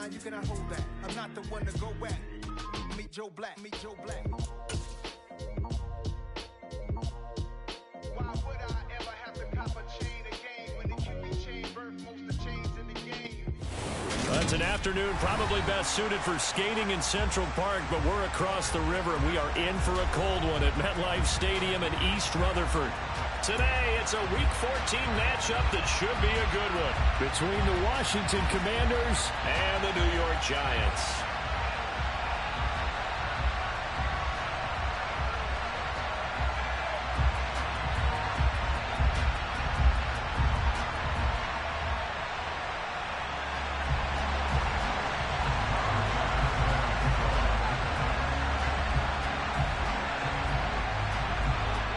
mine, you cannot hold that. I'm not the one to go at. Meet Joe Black, meet Joe Black. Why would I ever have to cop a chain again when it can be chain birth most of chains in the game? That's an afternoon probably best suited for skating in Central Park, but we're across the river and we are in for a cold one at MetLife Stadium in East Rutherford. Today, it's a Week 14 matchup that should be a good one between the Washington Commanders and the New York Giants.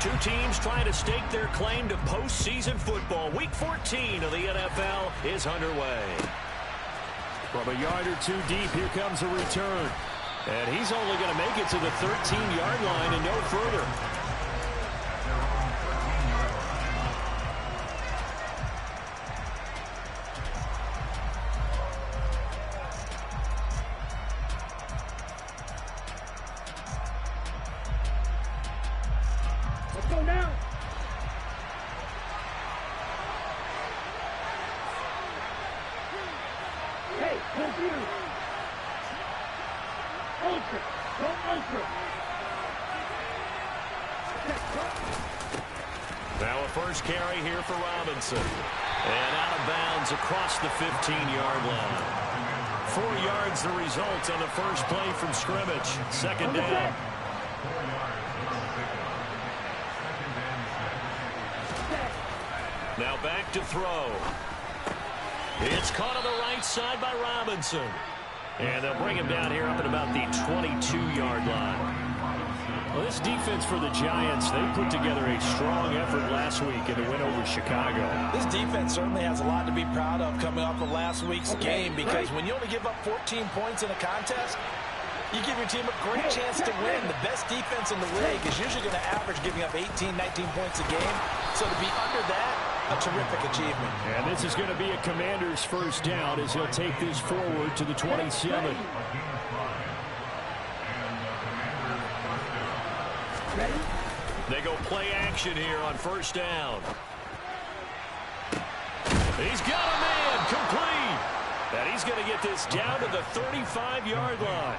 Two teams trying to stake their claim to postseason football. Week 14 of the NFL is underway. From a yard or two deep, here comes a return. And he's only going to make it to the 13-yard line and no further. Now a first carry here for Robinson. And out of bounds across the 15-yard line. 4 yards the result on the first play from scrimmage. Second down. Now back to throw. It's caught on the right side by Robinson. And they'll bring him down here up at about the 22-yard line. Well, this defense for the Giants, they put together a strong effort last week in the win over Chicago. This defense certainly has a lot to be proud of coming off of last week's game, because when you only give up 14 points in a contest, you give your team a great chance to win. The best defense in the league is usually going to average giving up 18, 19 points a game. So to be under that, a terrific achievement. And this is going to be a Commander's first down as he'll take this forward to the 27. They go play action here on first down. He's got a man complete. And he's going to get this down to the 35-yard line.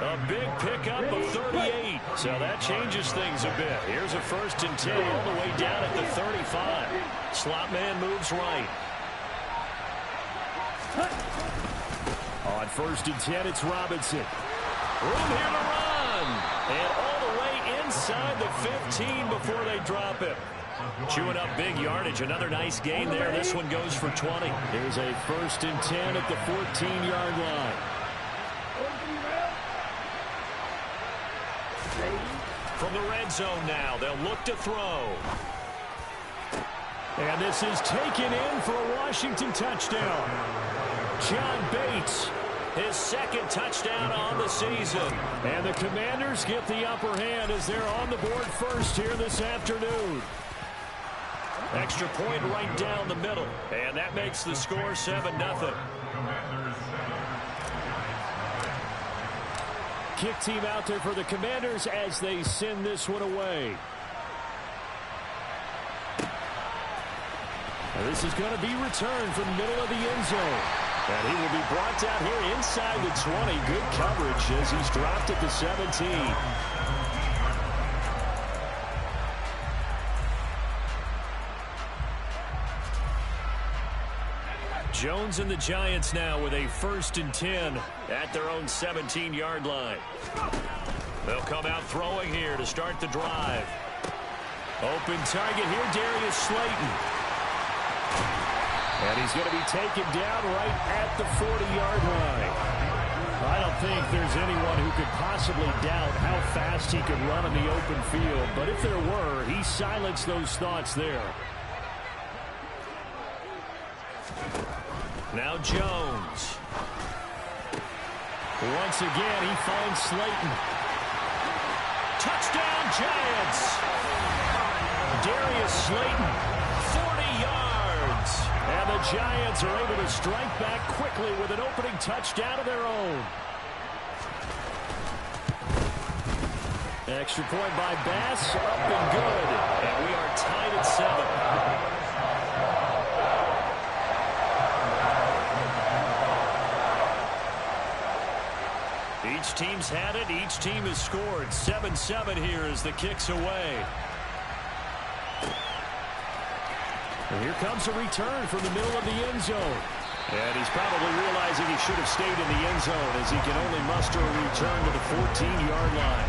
A big pickup of 38. So that changes things a bit. Here's a 1st and 10 all the way down at the 35. Slot man moves right. On 1st and 10, it's Robinson. Room here to run. And all the way inside the 15 before they drop it. Chewing up big yardage. Another nice gain there. This one goes for 20. There's a 1st and 10 at the 14-yard line. From the red zone now, they'll look to throw. And this is taken in for a Washington touchdown. John Bates, his 2nd touchdown on the season. And the Commanders get the upper hand as they're on the board first here this afternoon. Extra point right down the middle. And that makes the score 7-0. Kick team out there for the Commanders as they send this one away. Now this is going to be returned from the middle of the end zone. And he will be brought down here inside the 20. Good coverage as he's dropped at the 17. Jones and the Giants now with a 1st and 10 at their own 17-yard line. They'll come out throwing here to start the drive. Open target here, Darius Slayton. And he's going to be taken down right at the 40-yard line. I don't think there's anyone who could possibly doubt how fast he could run in the open field. But if there were, he silenced those thoughts there. Now Jones. Once again, he finds Slayton. Touchdown, Giants. Darius Slayton, 40 yards. And the Giants are able to strike back quickly with an opening touchdown of their own. Extra point by Bass, up and good. And we are tied at 7. Each team's had it. Each team has scored. 7-7 here as the kick's away. And here comes a return from the middle of the end zone. And he's probably realizing he should have stayed in the end zone as he can only muster a return to the 14-yard line.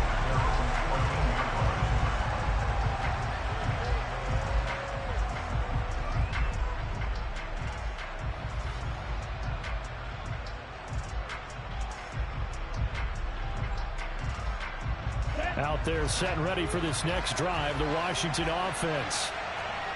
Out there set and ready for this next drive, the Washington offense.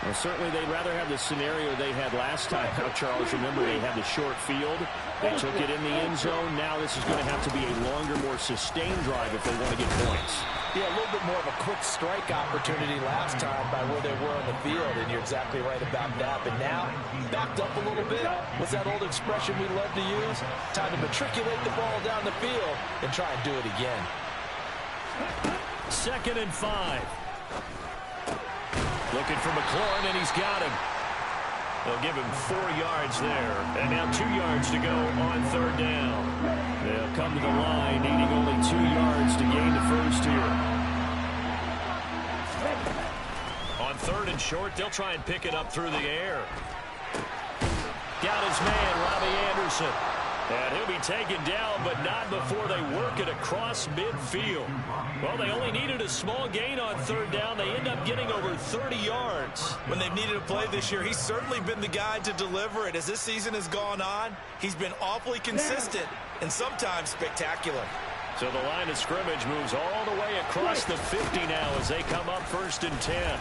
Well, certainly they'd rather have the scenario they had last time. Now, Charles, remember they had the short field. They took it in the end zone. Now this is going to have to be a longer, more sustained drive if they want to get points. Yeah, a little bit more of a quick strike opportunity last time by where they were on the field, and you're exactly right about that. But now, backed up a little bit. What's that old expression we love to use? Time to matriculate the ball down the field and try and do it again. 2nd and 5. Looking for McLaurin, and he's got him. They'll give him 4 yards there. And now 2 yards to go on 3rd down. They'll come to the line, needing only 2 yards to gain the first here. On 3rd and short, they'll try and pick it up through the air. Got his man, Robbie Anderson. And he'll be taken down, but not before they work it across midfield. Well, they only needed a small gain on 3rd down. They end up getting over 30 yards. When they've needed a play this year, he's certainly been the guy to deliver it. As this season has gone on, he's been awfully consistent and sometimes spectacular. So the line of scrimmage moves all the way across the 50 now as they come up 1st and 10.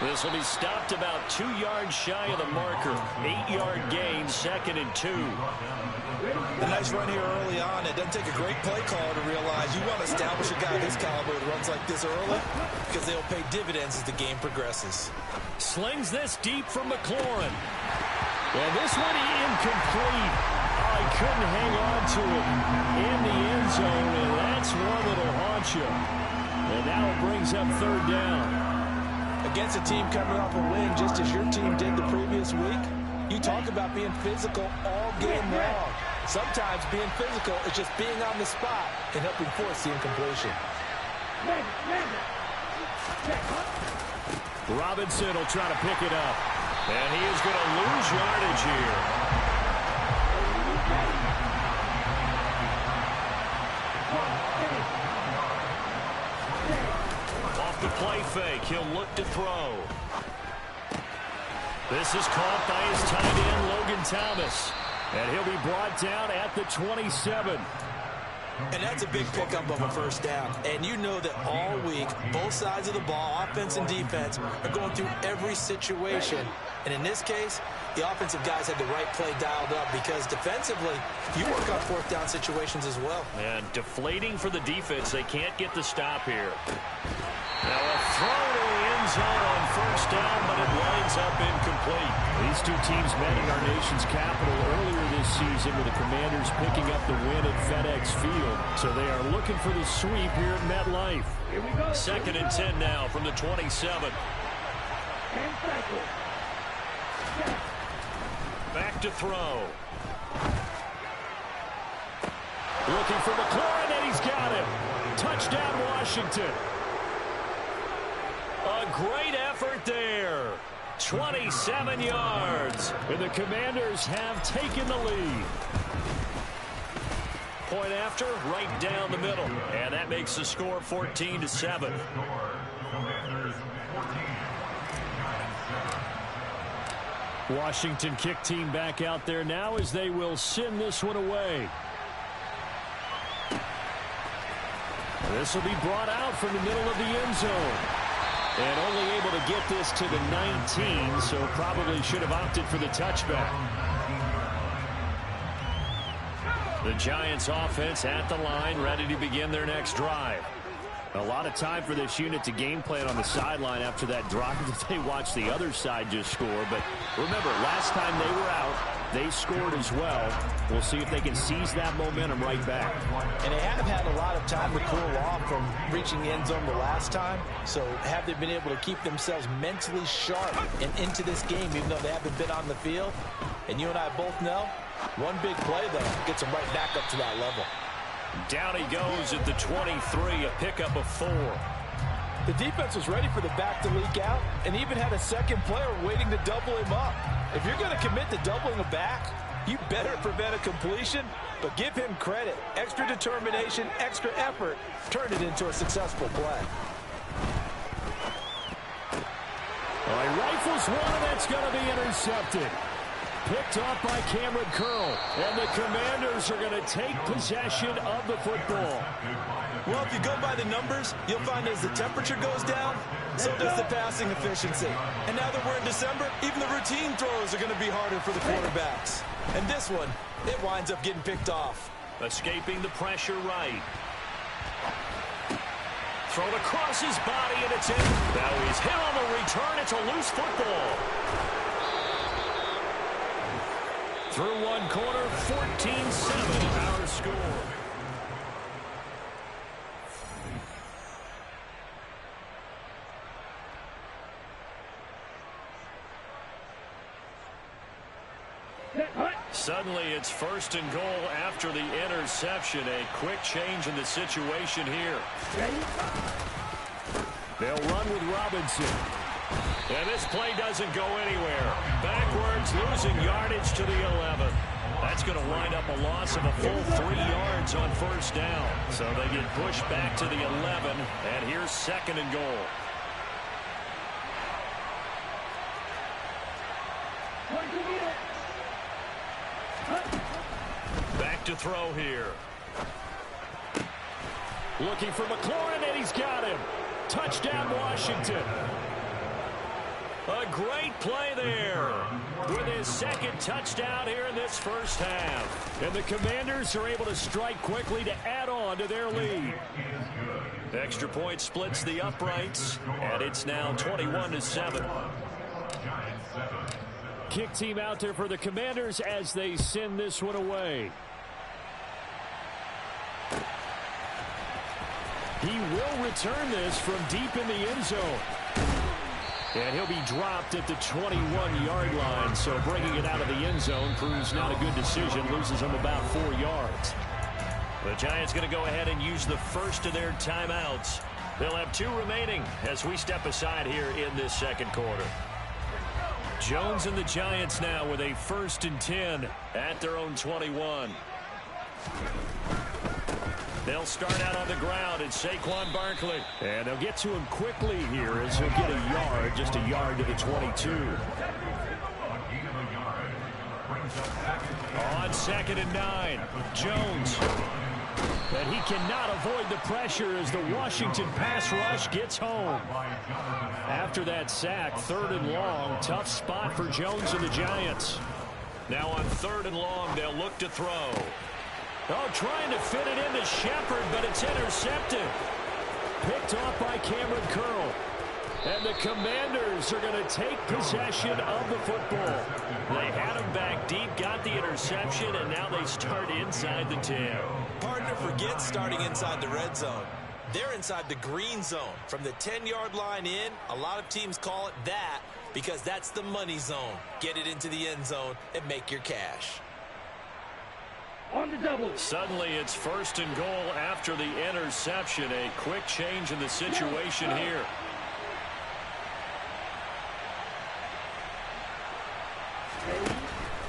This will be stopped about 2 yards shy of the marker. 8-yard gain, 2nd and 2. A nice run here early on. It doesn't take a great play caller to realize you want to establish a guy of his caliber that runs like this early because they'll pay dividends as the game progresses. Slings this deep from McLaurin. And this one incomplete. Oh, he couldn't hang on to it in the end zone, and that's one that'll haunt you. And now it brings up 3rd down. Against a team coming off a win just as your team did the previous week, you talk about being physical all game long. Sometimes being physical is just being on the spot and helping force the incompletion. Robinson will try to pick it up. And he is going to lose yardage here. Off the play fake, he'll look to throw. This is caught by his tight end, Logan Thomas. And he'll be brought down at the 27. And that's a big pickup of a 1st down. And you know that all week, both sides of the ball, offense and defense, are going through every situation. And in this case, the offensive guys had the right play dialed up because defensively, you work on 4th down situations as well. And deflating for the defense. They can't get the stop here. Now a throw to the end zone on 1st down, but it winds up incomplete. These two teams met in our nation's capital earlier this season with the Commanders picking up the win at FedEx Field. So they are looking for the sweep here at MetLife. 2nd and 10 now from the 27. Back to throw. Looking for McLaurin, and he's got him. Touchdown, Washington. A great effort there. 27 yards. And the Commanders have taken the lead. Point after, right down the middle. And that makes the score 14-7. Washington kick team back out there now as they will send this one away. This will be brought out from the middle of the end zone. And only able to get this to the 19, so probably should have opted for the touchback. The Giants offense at the line, ready to begin their next drive. A lot of time for this unit to game plan on the sideline after that drive that they watched the other side just score. But remember, last time they were out, they scored as well. We'll see if they can seize that momentum right back. And they have had a lot of time to cool off from reaching the end zone the last time. So have they been able to keep themselves mentally sharp and into this game, even though they haven't been on the field? And you and I both know, one big play, though, gets them right back up to that level. Down he goes at the 23, a pickup of 4. The defense was ready for the back to leak out and even had a second player waiting to double him up. If you're going to commit to doubling a back, you better prevent a completion, but give him credit. Extra determination, extra effort, turn it into a successful play. Well, he rifles one, and that's going to be intercepted. Picked off by Cameron Curl, and the Commanders are going to take possession of the football. Well, if you go by the numbers, you'll find as the temperature goes down, so does the passing efficiency. And now that we're in December, even the routine throws are going to be harder for the quarterbacks. And this one, it winds up getting picked off. Escaping the pressure right. Thrown across his body, and it's in. Now he's hit on the return. It's a loose football. Through one quarter, 14-7 our score. Suddenly it's 1st and goal after the interception. A quick change in the situation here. They'll run with Robinson. And this play doesn't go anywhere. Backwards, losing yardage to the 11. That's going to wind up a loss of a full 3 yards on 1st down. So they get pushed back to the 11, and here's 2nd and goal. Back to throw here. Looking for McLaurin, and he's got him. Touchdown, Washington. A great play there with his 2nd touchdown here in this 1st half. And the Commanders are able to strike quickly to add on to their lead. Extra point splits the uprights, and it's now 21-7. Kick team out there for the Commanders as they send this one away. He will return this from deep in the end zone. And he'll be dropped at the 21-yard line, so bringing it out of the end zone proves not a good decision, loses him about 4 yards. The Giants going to go ahead and use the first of their timeouts. They'll have 2 remaining as we step aside here in this 2nd quarter. Jones and the Giants now with a 1st and 10 at their own 21. They'll start out on the ground. It's Saquon Barkley. And they'll get to him quickly here as he'll get a yard, just a yard to the 22. On 2nd and 9, Jones. And he cannot avoid the pressure as the Washington pass rush gets home. After that sack, 3rd and long, tough spot for Jones and the Giants. Now on 3rd and long, they'll look to throw. Oh, trying to fit it into Shepard, but it's intercepted. Picked off by Cameron Curl. And the Commanders are going to take possession of the football. They had him back deep, got the interception, and now they start inside the 10. Partner forgets starting inside the red zone. They're inside the green zone. From the 10-yard line in, a lot of teams call it that because that's the money zone. Get it into the end zone and make your cash. On the double. Suddenly it's 1st and goal after the interception. A quick change in the situation here.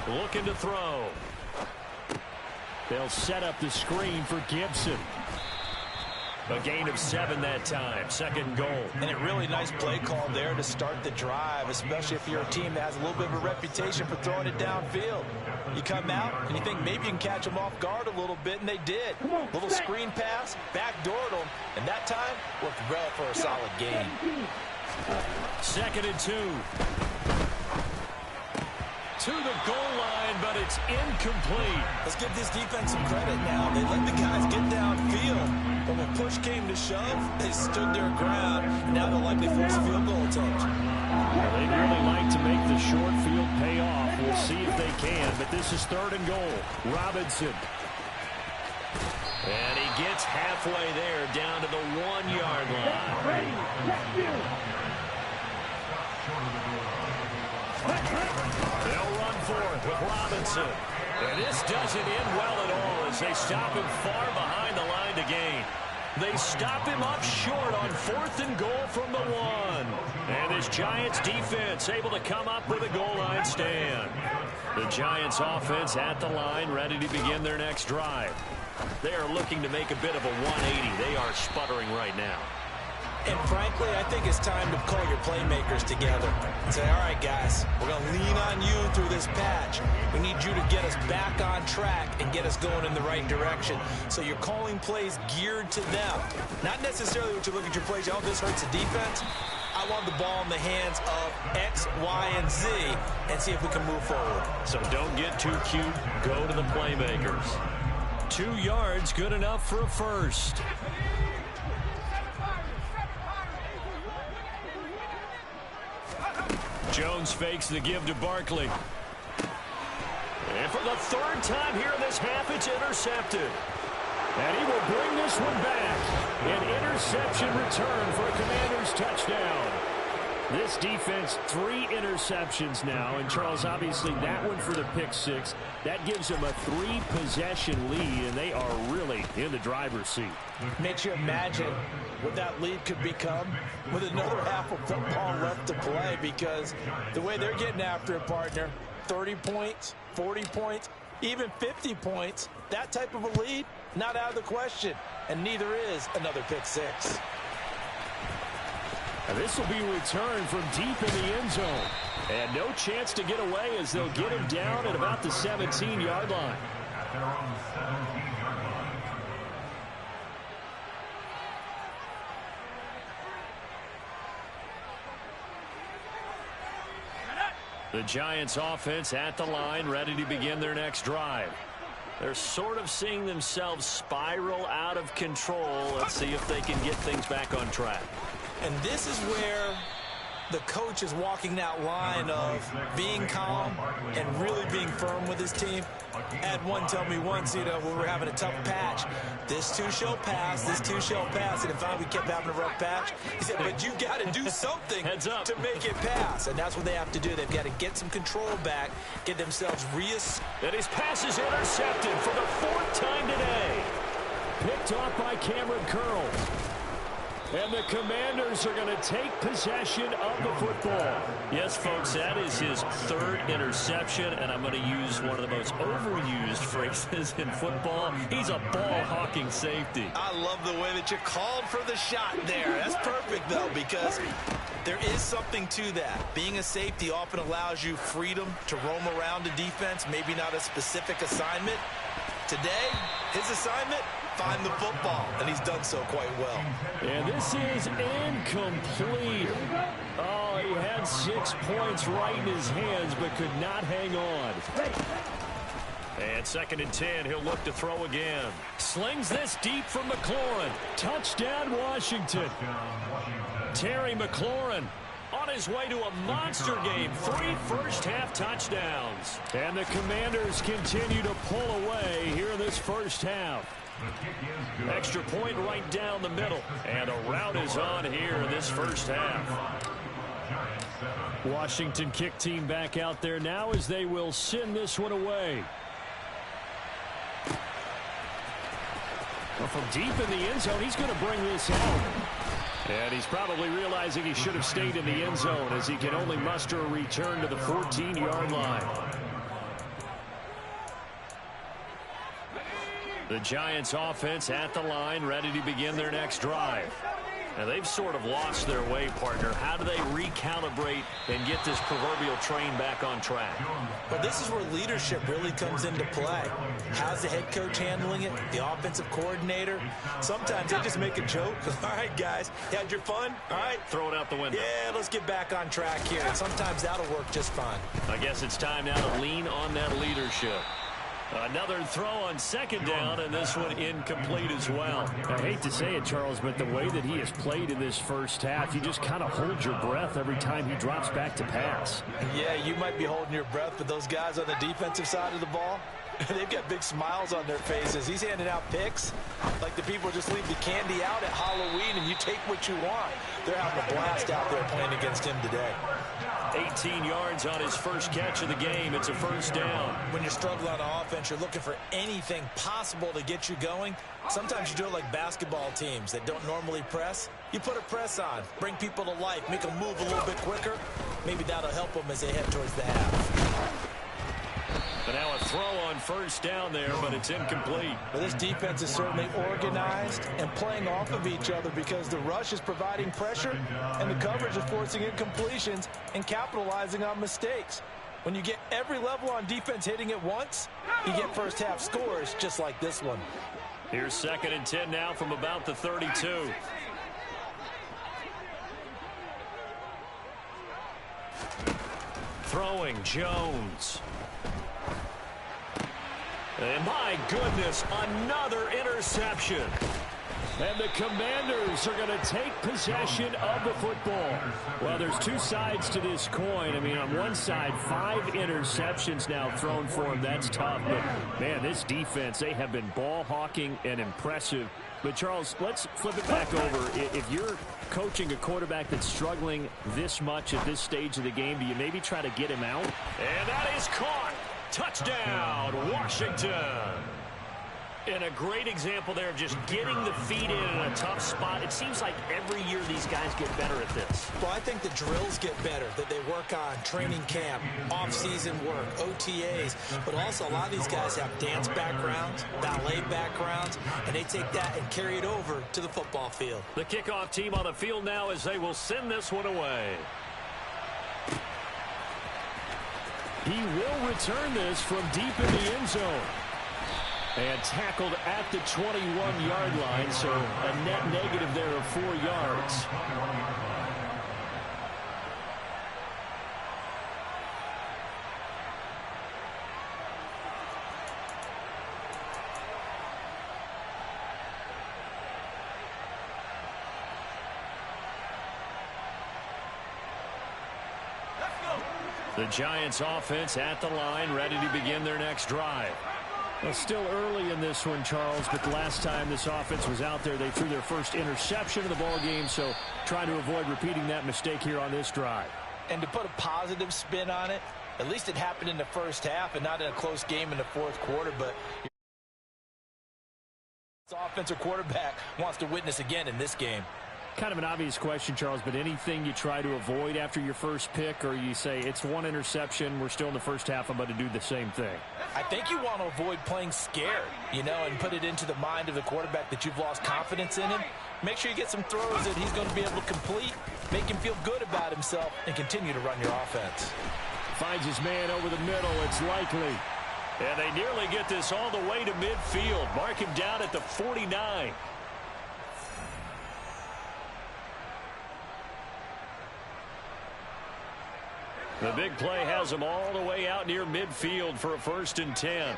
Looking to throw. They'll set up the screen for Gibson. A gain of 7 that time. 2nd goal. And a really nice play call there to start the drive, especially if you're a team that has a little bit of a reputation for throwing it downfield. You come out and you think maybe you can catch them off guard a little bit, and they did. Little screen pass, backdoored them, and that time worked well for a solid gain. 2nd and 2. to the goal line, but it's incomplete. Let's give this defense some credit now. They let the guys get downfield, but when push came to shove, they stood their ground. Now they'll likely force a field goal attempt. Well, they'd really like to make the short field pay off. We'll see if they can, but this is 3rd and goal. Robinson. And he gets halfway there, down to the 1-yard line. Ready, set, field. They'll run for it with Robinson. And this doesn't end well at all as they stop him far behind the line to gain. They stop him up short on 4th and goal from the 1. And this Giants defense able to come up with a goal line stand. The Giants offense at the line, ready to begin their next drive. They are looking to make a bit of a 180. They are sputtering right now. And frankly, I think it's time to call your playmakers together and say, all right, guys, we're going to lean on you through this patch. We need you to get us back on track and get us going in the right direction. So you're calling plays geared to them. Not necessarily what you look at your plays, oh, this hurts the defense. I want the ball in the hands of X, Y, and Z and see if we can move forward. So don't get too cute. Go to the playmakers. 2 yards, good enough for a first. Jones fakes the give to Barkley. And for the 3rd time here in this half, it's intercepted. And he will bring this one back. An interception return for a Commanders touchdown. This defense, 3 interceptions now. And, Charles, obviously that one for the pick 6. That gives them a 3-possession lead, and they are really in the driver's seat. Makes you imagine what that lead could become with another half of football left to play, because the way they're getting after it, partner, 30 points, 40 points, even 50 points, that type of a lead, not out of the question, and neither is another pick 6. And this will be returned from deep in the end zone. And no chance to get away as they'll get him down at about the 17-yard line. The Giants offense at the line, ready to begin their next drive. They're sort of seeing themselves spiral out of control. Let's see if they can get things back on track. And this is where the coach is walking that line of being calm and really being firm with his team. I had one tell me once, when we were having a tough patch, this too shall pass, this too shall pass. And if we kept having a rough patch, he said, but you got to do something to make it pass. And that's what they have to do. They've got to get some control back, get themselves And his pass is intercepted for the 4th time today. Picked off by Cameron Curl. And the Commanders are going to take possession of the football. Yes, folks, that is his 3rd interception, and I'm going to use one of the most overused phrases in football. He's a ball-hawking safety. I love the way that you called for the shot there. That's perfect, though, because there is something to that. Being a safety often allows you freedom to roam around the defense, maybe not a specific assignment. Today, his assignment, find the football, and he's done so quite well. And this is incomplete. Oh, he had 6 points right in his hands, but could not hang on. And 2nd and 10, he'll look to throw again. Slings this deep from McLaurin. Touchdown, Washington. Terry McLaurin on his way to a monster game. 3 first-half touchdowns. And the Commanders continue to pull away here in this first half. Extra point right down the middle. And a rout is on here in this first half. Washington kick team back out there now as they will send this one away. Well, from deep in the end zone, he's going to bring this home. And he's probably realizing he should have stayed in the end zone as he can only muster a return to the 14-yard line. The Giants offense at the line, ready to begin their next drive. And they've sort of lost their way, partner. How do they recalibrate and get this proverbial train back on track? Well, this is where leadership really comes into play. How's the head coach handling it? The offensive coordinator? Sometimes they just make a joke. All right, guys, you had your fun? All right. Throw it out the window. Yeah, let's get back on track here. And sometimes that'll work just fine. I guess it's time now to lean on that leadership. Another throw on second down, and this one incomplete as well. I hate to say it, Charles, but the way that he has played in this first half, you just kind of hold your breath every time he drops back to pass. Yeah, you might be holding your breath, but those guys on the defensive side of the ball, they've got big smiles on their faces. He's handing out picks like the people just leave the candy out at Halloween and you take what you want. They're having a blast out there playing against him today. 18 yards on his first catch of the game. It's a first down. When you're struggling on offense, you're looking for anything possible to get you going. Sometimes you do it like basketball teams that don't normally press. You put a press on, bring people to life, make them move a little bit quicker. Maybe that'll help them as they head towards the half. But now a throw on first down there, but it's incomplete. Well, this defense is certainly organized and playing off of each other because the rush is providing pressure and the coverage is forcing incompletions and capitalizing on mistakes. When you get every level on defense hitting at once, you get first half scores just like this one. Here's 2nd and 10 now from about the 32. Throwing Jones. And my goodness, another interception. And the Commanders are going to take possession of the football. Well, there's two sides to this coin. I mean, on one side, 5 interceptions now thrown for him. That's tough. But, man, this defense, they have been ball hawking and impressive. But, Charles, let's flip it back over. If you're coaching a quarterback that's struggling this much at this stage of the game, do you maybe try to get him out? And that is caught. Touchdown, Washington. And a great example there of just getting the feet in a tough spot. It seems like every year these guys get better at this. Well, I think the drills get better that they work on, training camp, off-season work, OTAs. But also a lot of these guys have dance backgrounds, ballet backgrounds, and they take that and carry it over to the football field. The kickoff team on the field now as they will send this one away. He will return this from deep in the end zone. And tackled at the 21-yard line, so a net negative there of 4 yards. The Giants offense at the line, ready to begin their next drive. Well, still early in this one, Charles, but the last time this offense was out there, they threw their first interception of the ball game, so trying to avoid repeating that mistake here on this drive. And to put a positive spin on it, at least it happened in the first half and not in a close game in the fourth quarter, but this offensive quarterback wants to witness again in this game. Kind of an obvious question, Charles, but anything you try to avoid after your first pick, or you say it's one interception, we're still in the first half, I'm about to do the same thing? I think you want to avoid playing scared, and put it into the mind of the quarterback that you've lost confidence in him. Make sure you get some throws that he's going to be able to complete, make him feel good about himself, and continue to run your offense. Finds his man over the middle. It's Likely. And they nearly get this all the way to midfield. Mark him down at the 49. The big play has him all the way out near midfield for a 1st and 10.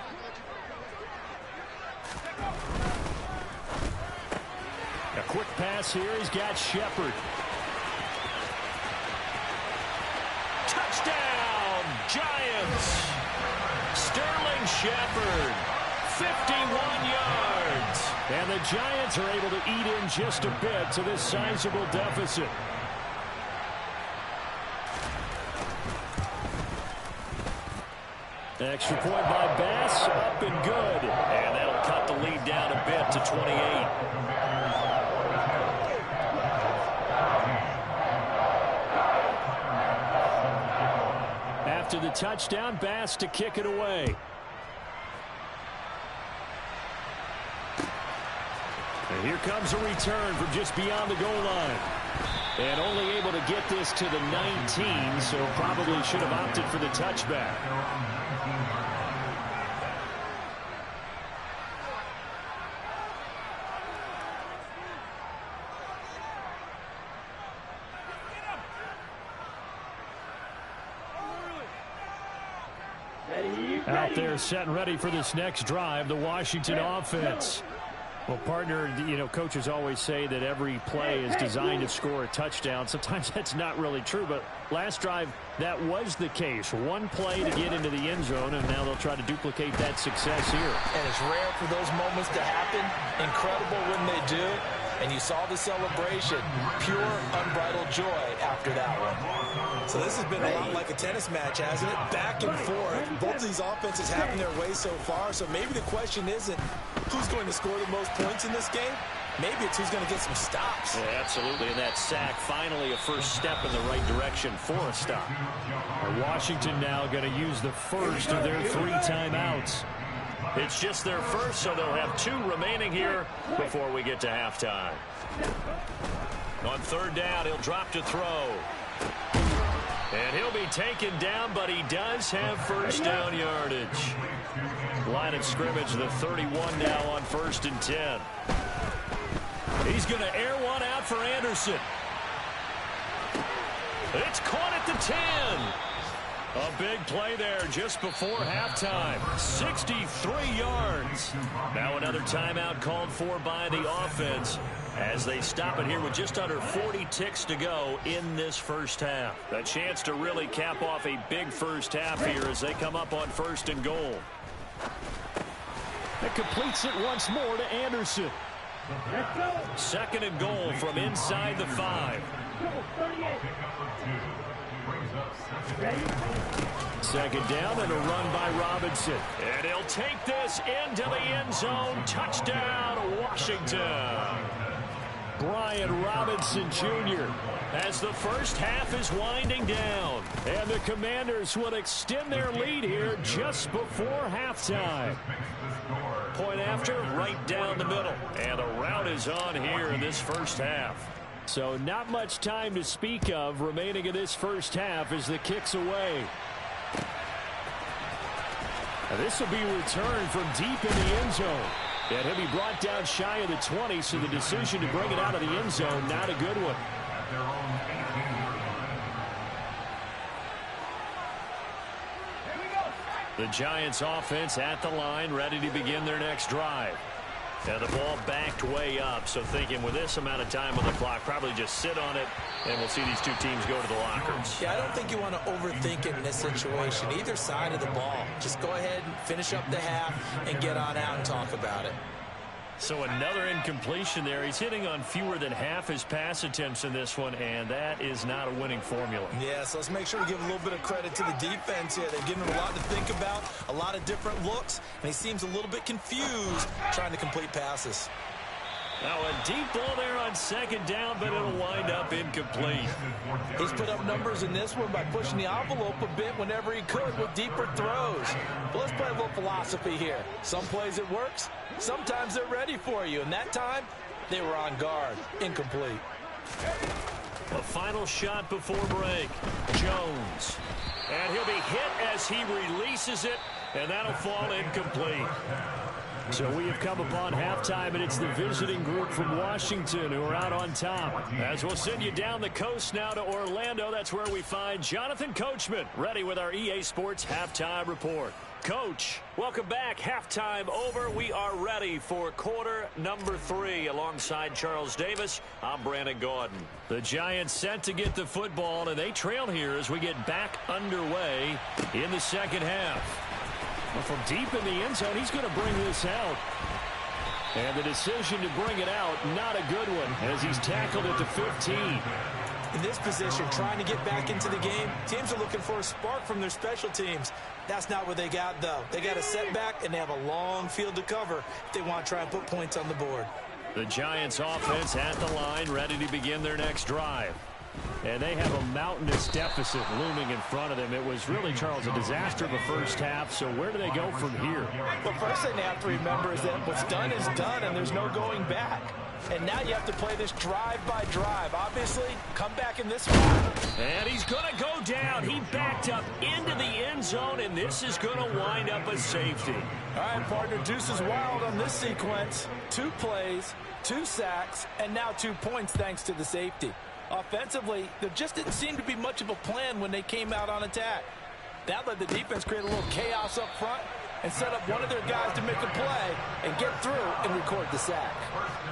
A quick pass here. He's got Shepard. Touchdown, Giants. Sterling Shepard, 51 yards. And the Giants are able to eat in just a bit to this sizable deficit. Extra point by Bass, up and good. And that'll cut the lead down a bit to 28. After the touchdown, Bass to kick it away. And here comes a return from just beyond the goal line. And only able to get this to the 19, so probably should have opted for the touchback. Out there set and ready for this next drive, the Washington offense. Well, partner, coaches always say that every play is designed to score a touchdown. Sometimes that's not really true, but last drive, that was the case. One play to get into the end zone, and now they'll try to duplicate that success here. And it's rare for those moments to happen. Incredible when they do. And you saw the celebration. Pure, unbridled joy after that one. So this has been a lot like a tennis match, hasn't it? Back and forth. Both of these offenses having their way so far. So maybe the question isn't who's going to score the most points in this game. Maybe it's who's going to get some stops. Yeah, absolutely. And that sack, finally a first step in the right direction for a stop. Washington now going to use the first of their 3 timeouts. It's just their first, so they'll have 2 remaining here before we get to halftime. On third down, he'll drop to throw. And he'll be taken down, but he does have first down yardage. Line of scrimmage, the 31 now on 1st and 10. He's going to air one out for Anderson. It's caught at the 10. A big play there just before halftime. 63 yards. Now another timeout called for by the offense as they stop it here with just under 40 ticks to go in this first half. A chance to really cap off a big first half here as they come up on 1st and goal. It completes it once more to Anderson. 2nd and goal from inside the 5. 2nd down and a run by Robinson. And he'll take this into the end zone. Touchdown, Washington. Brian Robinson Jr. as the first half is winding down. And the Commanders will extend their lead here just before halftime. Point after, right down the middle. And the route is on here in this first half. So not much time to speak of remaining in this first half as the kick's away. Now this will be returned from deep in the end zone. And he'll be brought down shy of the 20, so the decision to bring it out of the end zone, not a good one. The Giants offense at the line, ready to begin their next drive. And the ball backed way up, so thinking with this amount of time on the clock, probably just sit on it, and we'll see these 2 teams go to the lockers. Yeah, I don't think you want to overthink it in this situation. Either side of the ball. Just go ahead and finish up the half and get on out and talk about it. So another incompletion there. He's hitting on fewer than half his pass attempts in this one, and that is not a winning formula. Yeah, so let's make sure we give a little bit of credit to the defense here. They've given him a lot to think about, a lot of different looks, and he seems a little bit confused trying to complete passes. Now a deep ball there on 2nd down, but it'll wind up incomplete. He's put up numbers in this one by pushing the envelope a bit whenever he could with deeper throws. But let's play a little philosophy here. Some plays it works, sometimes they're ready for you, and that time they were on guard. Incomplete. A final shot before break. Jones. And he'll be hit as he releases it, and that'll fall incomplete. So we have come upon halftime, and it's the visiting group from Washington who are out on top. As we'll send you down the coast now to Orlando, that's where we find Jonathan Coachman, ready with our EA Sports Halftime Report. Coach, welcome back. Halftime over. We are ready for quarter number 3. Alongside Charles Davis, I'm Brandon Gaudin. The Giants set to get the football, and they trail here as we get back underway in the second half. Well, from deep in the end zone, he's going to bring this out. And the decision to bring it out, not a good one, as he's tackled at the 15. In this position, trying to get back into the game, teams are looking for a spark from their special teams. That's not what they got, though. They got a setback, and they have a long field to cover if they want to try and put points on the board. The Giants offense at the line, ready to begin their next drive. And they have a mountainous deficit looming in front of them. It was really, Charles, a disaster of a first half. So where do they go from here? Well, first thing they have to remember is that what's done is done, and there's no going back. And now you have to play this drive by drive. Obviously, come back in this one. And he's going to go down. He backed up into the end zone, and this is going to wind up a safety. All right, partner, deuce is wild on this sequence. 2 plays, 2 sacks, and now 2 points thanks to the safety. Offensively, there just didn't seem to be much of a plan when they came out on attack. That let the defense create a little chaos up front and set up one of their guys to make a play and get through and record the sack.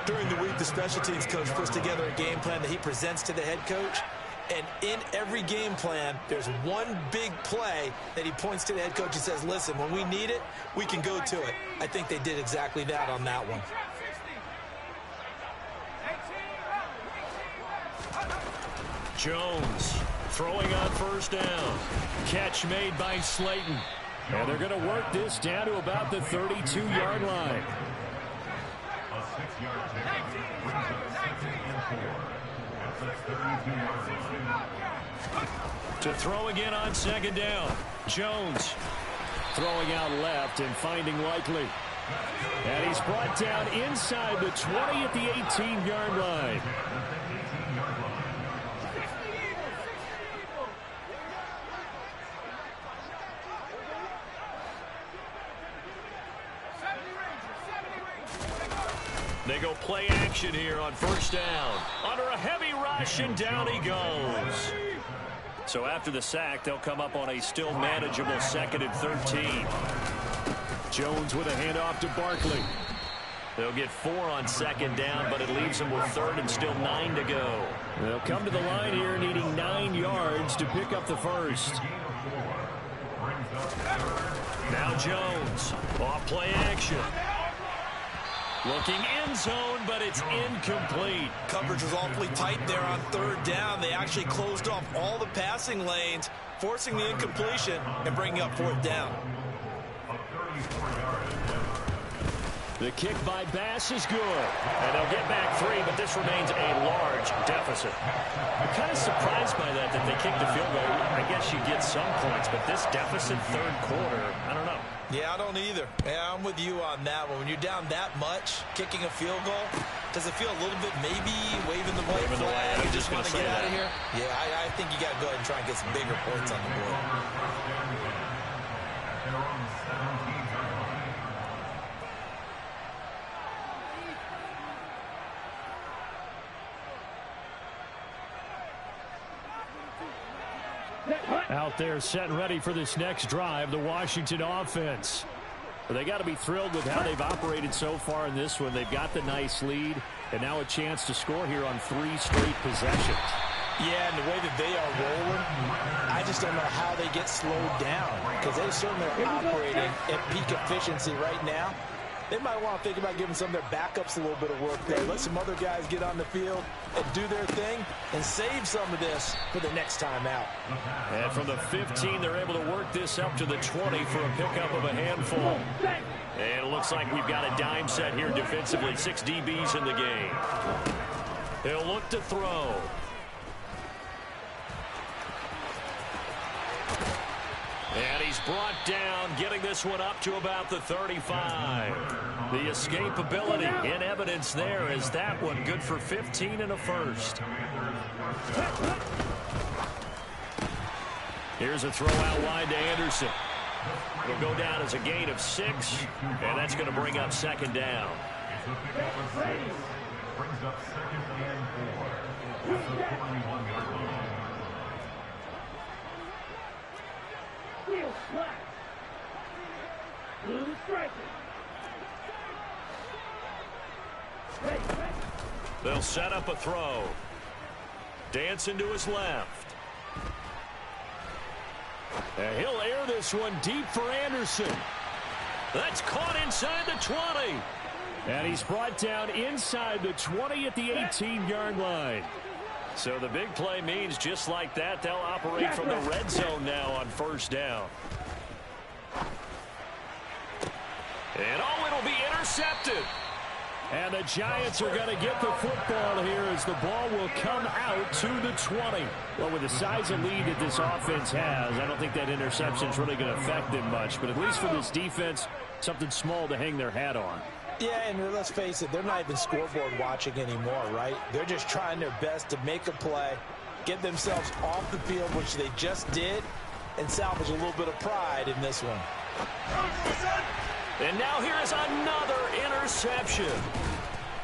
During the week, the special teams coach puts together a game plan that he presents to the head coach. And in every game plan, there's one big play that he points to the head coach and says, listen, when we need it, we can go to it. I think they did exactly that on that one. Jones throwing on first down. Catch made by Slayton. And they're going to work this down to about the 32-yard line. To throw again on second down. Jones throwing out left and finding Likely. And he's brought down inside the 20 at the 18-yard line. They go play action here on first down. Under a heavy rush, and down he goes. So after the sack, they'll come up on a still manageable 2nd and 13. Jones with a handoff to Barkley. They'll get 4 on second down, but it leaves them with 3rd and still 9 to go. They'll come to the line here needing 9 yards to pick up the first. Now Jones off play action. Looking end zone, but it's incomplete. Coverage was awfully tight there on 3rd down. They actually closed off all the passing lanes, forcing the incompletion and bringing up 4th down. The kick by Bass is good. And they'll get back 3, but this remains a large deficit. I'm kind of surprised by that they kicked the field goal. I guess you get some points, but this deficit 3rd quarter, I don't know. Yeah, I don't either. Yeah, I'm with you on that one. When you're down that much, kicking a field goal, does it feel a little bit maybe waving the white flag? You just want to get out of here? Yeah, I think you got to go ahead and try and get some bigger points on the board. Out there set and ready for this next drive, the Washington offense. They got to be thrilled with how they've operated so far in this one. They've got the nice lead, and now a chance to score here on 3 straight possessions. Yeah, and the way that they are rolling, I just don't know how they get slowed down, because they certainly are operating at peak efficiency right now. They might want to think about giving some of their backups a little bit of work there. Let some other guys get on the field and do their thing and save some of this for the next time out. And from the 15, they're able to work this up to the 20 for a pickup of a handful. And it looks like we've got a dime set here defensively. 6 DBs in the game. They'll look to throw. And he's brought down, getting this one up to about the 35. The escapability in evidence there is that one good for 15 and a first. Here's a throw out wide to Anderson. It'll go down as a gain of 6, and that's going to bring up 2nd down. Brings up 2nd and 4. That's a 41-yard line. Heel slap. Blue striker. They'll set up a throw. Dancing to his left. And he'll air this one deep for Anderson. That's caught inside the 20. And he's brought down inside the 20 at the 18-yard line. So the big play means just like that, they'll operate from the red zone now on first down. And oh, it'll be intercepted. And the Giants are going to get the football here as the ball will come out to the 20. Well, with the size of lead that this offense has, I don't think that interception is really going to affect them much. But at least for this defense, something small to hang their hat on. Yeah, and let's face it, they're not even scoreboard watching anymore, right? They're just trying their best to make a play, get themselves off the field, which they just did, and salvage a little bit of pride in this one. And now here is another interception.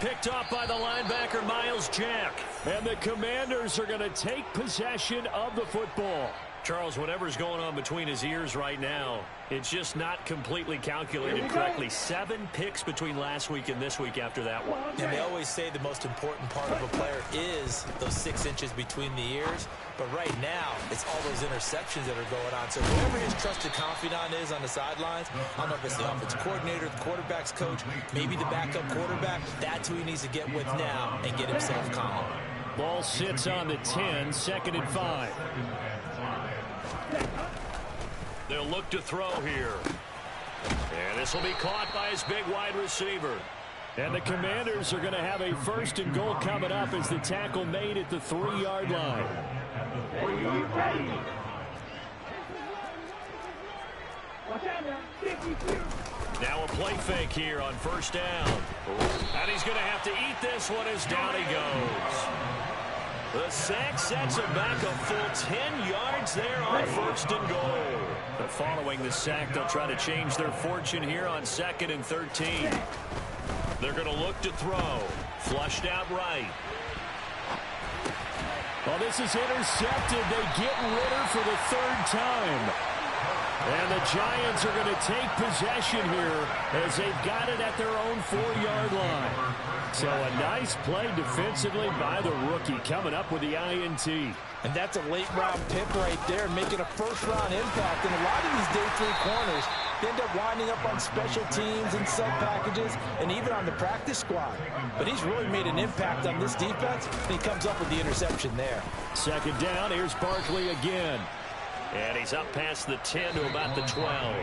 Picked off by the linebacker, Myles Jack. And the Commanders are going to take possession of the football. Charles, whatever's going on between his ears right now, it's just not completely calculated correctly. 7 picks between last week and this week after that one. And they always say the most important part of a player is those 6 inches between the ears. But right now, it's all those interceptions that are going on. So whoever his trusted confidant is on the sidelines, I don't know if it's the offensive coordinator, the quarterback's coach, maybe the backup quarterback, that's who he needs to get with now and get himself calm. Ball sits on the 10, 2nd and 5. They'll look to throw here. And this will be caught by his big wide receiver. And the Commanders are going to have a 1st and goal coming up as the tackle made at the 3-yard line. Now a play fake here on 1st down. And he's going to have to eat this one as down he goes. The sack sets him back a full 10 yards there on 1st and goal. But following the sack, they'll try to change their fortune here on 2nd and 13. They're going to look to throw. Flushed out right. Well, this is intercepted. They get Ritter for the 3rd time. And the Giants are going to take possession here as they've got it at their own 4-yard line. So a nice play defensively by the rookie coming up with the INT. And that's a late-round pick right there, making a first-round impact. And a lot of these day 3 corners end up winding up on special teams and sub-packages and even on the practice squad. But he's really made an impact on this defense, and he comes up with the interception there. 2nd down, here's Barkley again. And he's up past the 10 to about the 12.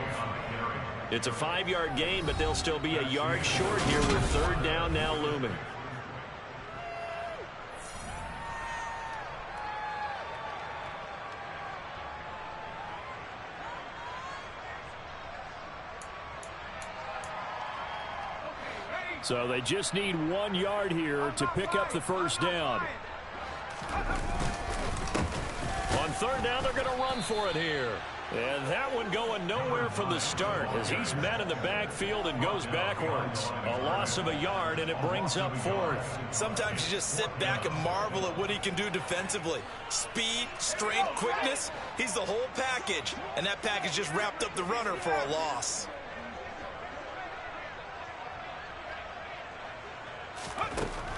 It's a 5-yard gain, but they'll still be a yard short here with 3rd down now looming. So they just need 1 yard here to pick up the 1st down. On 3rd down, they're going to run for it here. And that one going nowhere from the start as he's met in the backfield and goes backwards. A loss of a yard, and it brings up 4th. Sometimes you just sit back and marvel at what he can do defensively. Speed, strength, quickness, he's the whole package. And that package just wrapped up the runner for a loss.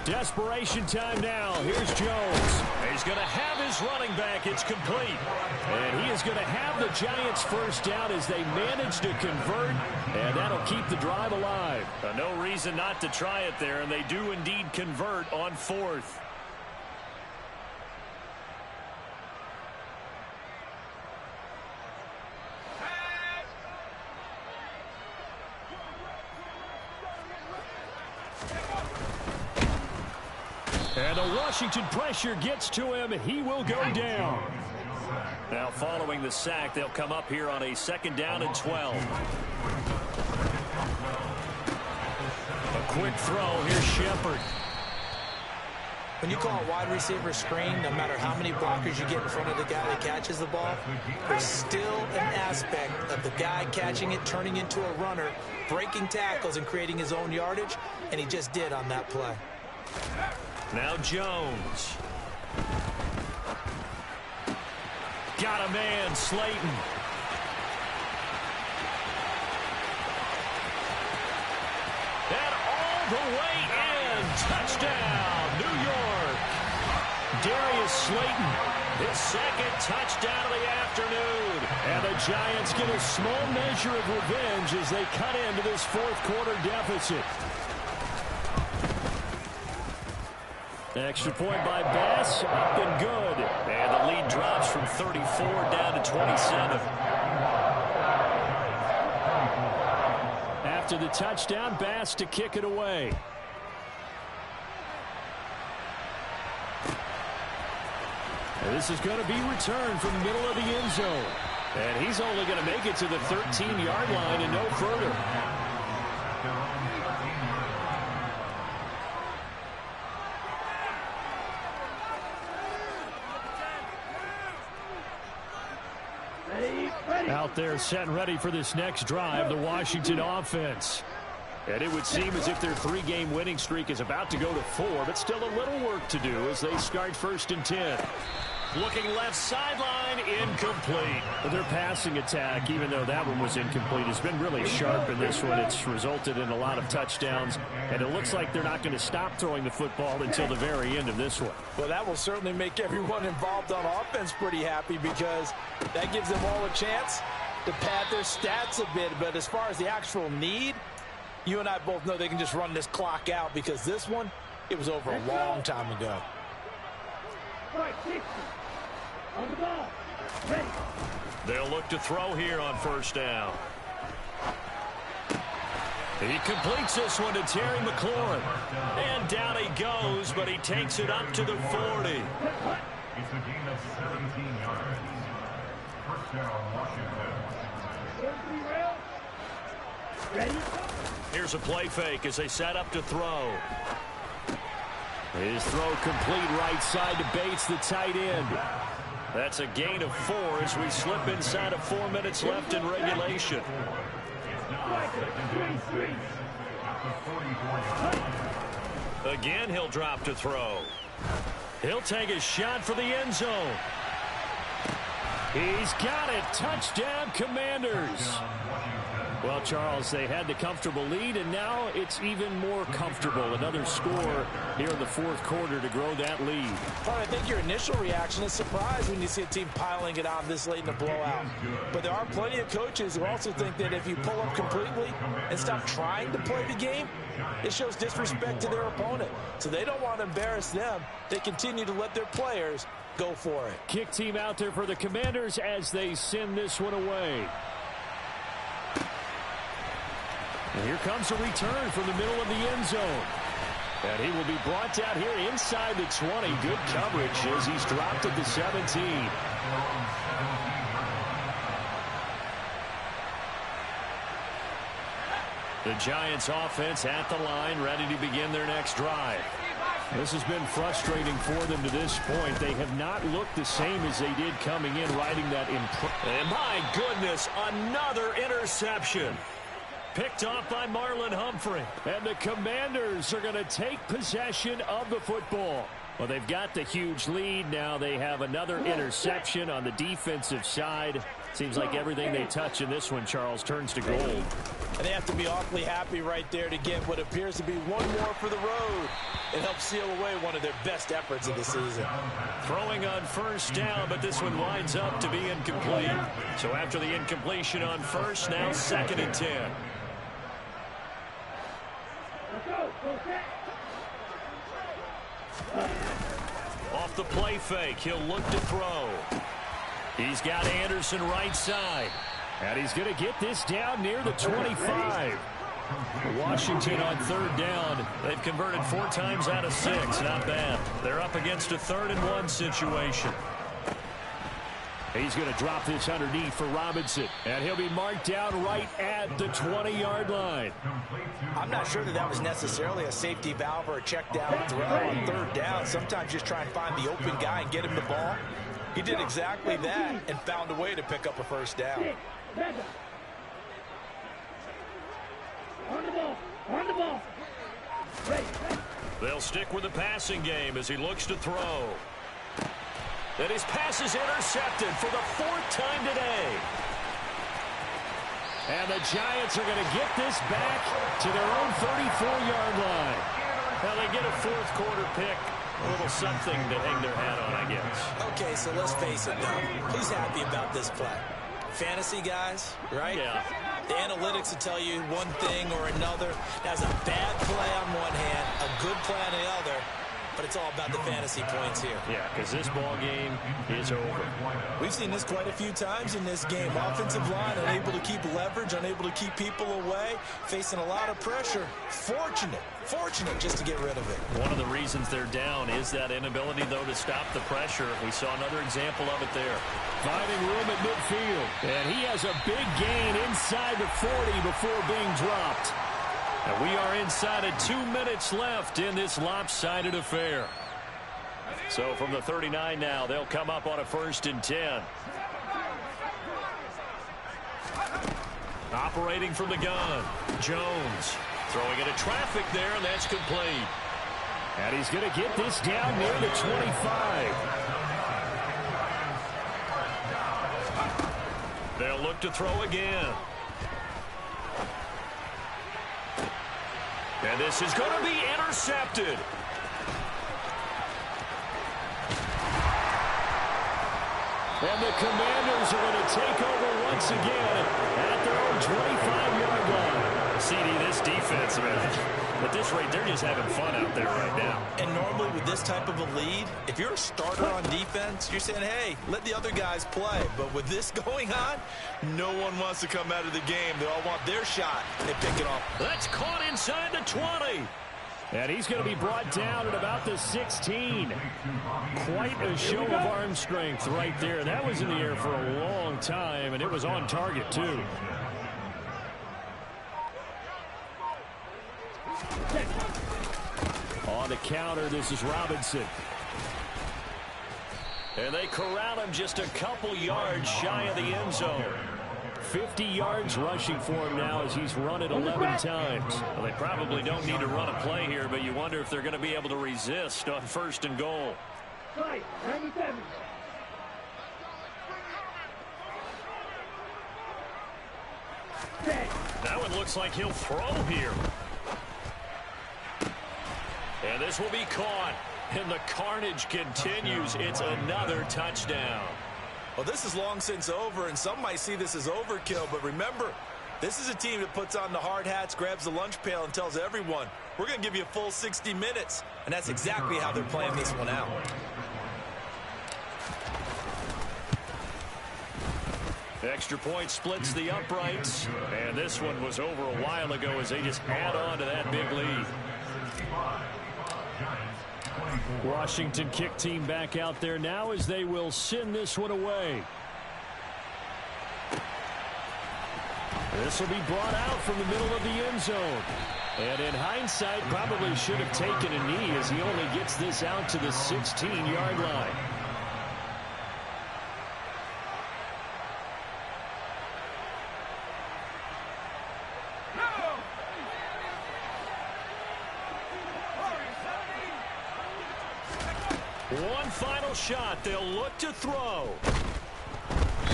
Desperation time now. Here's Jones. He's going to have his running back. It's complete. And he is going to have the Giants 1st down as they manage to convert. And that'll keep the drive alive. No reason not to try it there. And they do indeed convert on 4th. And the Washington pressure gets to him. He will go down. Now following the sack, they'll come up here on a 2nd down and 12. A quick throw. Here's Shepard. When you call a wide receiver screen, no matter how many blockers you get in front of the guy that catches the ball, there's still an aspect of the guy catching it, turning into a runner, breaking tackles and creating his own yardage, and he just did on that play. Now Jones. Got a man, Slayton. And all the way in. Touchdown, New York. Darius Slayton, his 2nd touchdown of the afternoon. And the Giants get a small measure of revenge as they cut into this 4th quarter deficit. Extra point by Bass, up and good. And the lead drops from 34 down to 27. After the touchdown, Bass to kick it away. This is going to be returned from the middle of the end zone. And he's only going to make it to the 13-yard line and no further. Out there set and ready for this next drive, the Washington offense. And it would seem as if their 3-game winning streak is about to go to 4, but still a little work to do as they start 1st and 10. Looking left sideline, incomplete. Their passing attack, even though that one was incomplete, has been really sharp in this one. It's resulted in a lot of touchdowns, and it looks like they're not going to stop throwing the football until the very end of this one. Well, that will certainly make everyone involved on offense pretty happy because that gives them all a chance to pad their stats a bit. But as far as the actual need, you and I both know they can just run this clock out because this one, it was over a long time ago. On the ball. Ready. They'll look to throw here on 1st down. He completes this one to Terry McLaurin. And down he goes, but he takes it up to the 40. It's a gain of 17 yards. 1st down, Washington. Ready. Here's a play fake as they set up to throw. His throw complete right side to Bates, the tight end. That's a gain of 4 as we slip inside of 4 minutes left in regulation. Again, he'll drop to throw. He'll take a shot for the end zone. He's got it. Touchdown, Commanders. Well, Charles, they had the comfortable lead, and now it's even more comfortable. Another score here in the 4th quarter to grow that lead. Well, I think your initial reaction is surprise when you see a team piling it on this late in the blowout. But there are plenty of coaches who also think that if you pull up completely and stop trying to play the game, it shows disrespect to their opponent. So they don't want to embarrass them. They continue to let their players go for it. Kick team out there for the Commanders as they send this one away. And here comes a return from the middle of the end zone. And he will be brought down here inside the 20. Good coverage as he's dropped at the 17. The Giants offense at the line, ready to begin their next drive. This has been frustrating for them to this point. They have not looked the same as they did coming in, riding that and my goodness, another interception. Picked off by Marlon Humphrey. And the Commanders are going to take possession of the football. Well, they've got the huge lead. Now they have another interception on the defensive side. Seems like everything they touch in this one, Charles, turns to gold. And they have to be awfully happy right there to get what appears to be one more for the road. It helps seal away one of their best efforts of the season. Throwing on 1st down, but this one winds up to be incomplete. So after the incompletion on 1st, now 2nd and 10. Off the play fake, he'll look to throw. He's got Anderson right side. And he's going to get this down near the 25. Washington on 3rd down. They've converted 4 times out of 6. Not bad. They're up against a 3rd and 1 situation. He's going to drop this underneath for Robinson. And he'll be marked down right at the 20-yard line. I'm not sure that was necessarily a safety valve or a check down throw on 3rd down. Sometimes just try and find the open guy and get him the ball. He did exactly that and found a way to pick up a 1st down. On the ball. On the ball. Ready. They'll stick with the passing game as he looks to throw. And his pass is intercepted for the 4th time today. And the Giants are going to get this back to their own 34-yard line. Now they get a 4th quarter pick. A little something to hang their hat on, I guess. Okay, so let's face it, though. Who's happy about this play? Fantasy guys, right? Yeah. The analytics will tell you one thing or another. That's a bad play on one hand, a good play on the other. but it's all about the fantasy points here. Yeah, because this ball game is over. We've seen this quite a few times in this game. Offensive line unable to keep leverage, unable to keep people away, facing a lot of pressure. Fortunate just to get rid of it. One of the reasons they're down is that inability, though, to stop the pressure. We saw another example of it there. Finding room at midfield. And he has a big gain inside the 40 before being dropped. And we are inside of 2 minutes left in this lopsided affair. So from the 39 now, they'll come up on a 1st and 10. Operating from the gun, Jones. Throwing into traffic there, and that's complete. And he's going to get this down near the 25. They'll look to throw again. And this is going to be intercepted. And the Commanders are going to take over once again at their own 25-yard line. CD, this defense, man, at this rate, they're just having fun out there right now. And normally with this type of a lead, if you're a starter on defense, you're saying, hey, let the other guys play. But with this going on, no one wants to come out of the game. They all want their shot and pick it off. That's caught inside the 20. And he's going to be brought down at about the 16. Quite a show of arm strength right there. That was in the air for a long time, and it was on target, too. On the counter, this is Robinson. And they corral him just a couple yards shy of the end zone. 50 yards rushing for him now as he's run it 11 times. Well, they probably don't need to run a play here, but you wonder if they're going to be able to resist on 1st and goal. That one looks like he'll throw here. And this will be caught. And the carnage continues. It's another touchdown. Well, this is long since over, and some might see this as overkill. But remember, this is a team that puts on the hard hats, grabs the lunch pail, and tells everyone, we're going to give you a full 60 minutes. And that's exactly how they're playing this one out. Extra point splits the uprights. And this one was over a while ago as they just add on to that big lead. Washington kick team back out there now as they will send this one away. This will be brought out from the middle of the end zone. And in hindsight, probably should have taken a knee as he only gets this out to the 16-yard line. One final shot. They'll look to throw.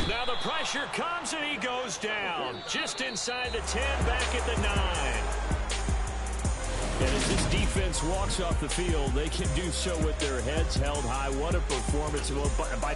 Now the pressure comes and he goes down. Just inside the 10, back at the 9. And as this defense walks off the field, they can do so with their heads held high. What a performance by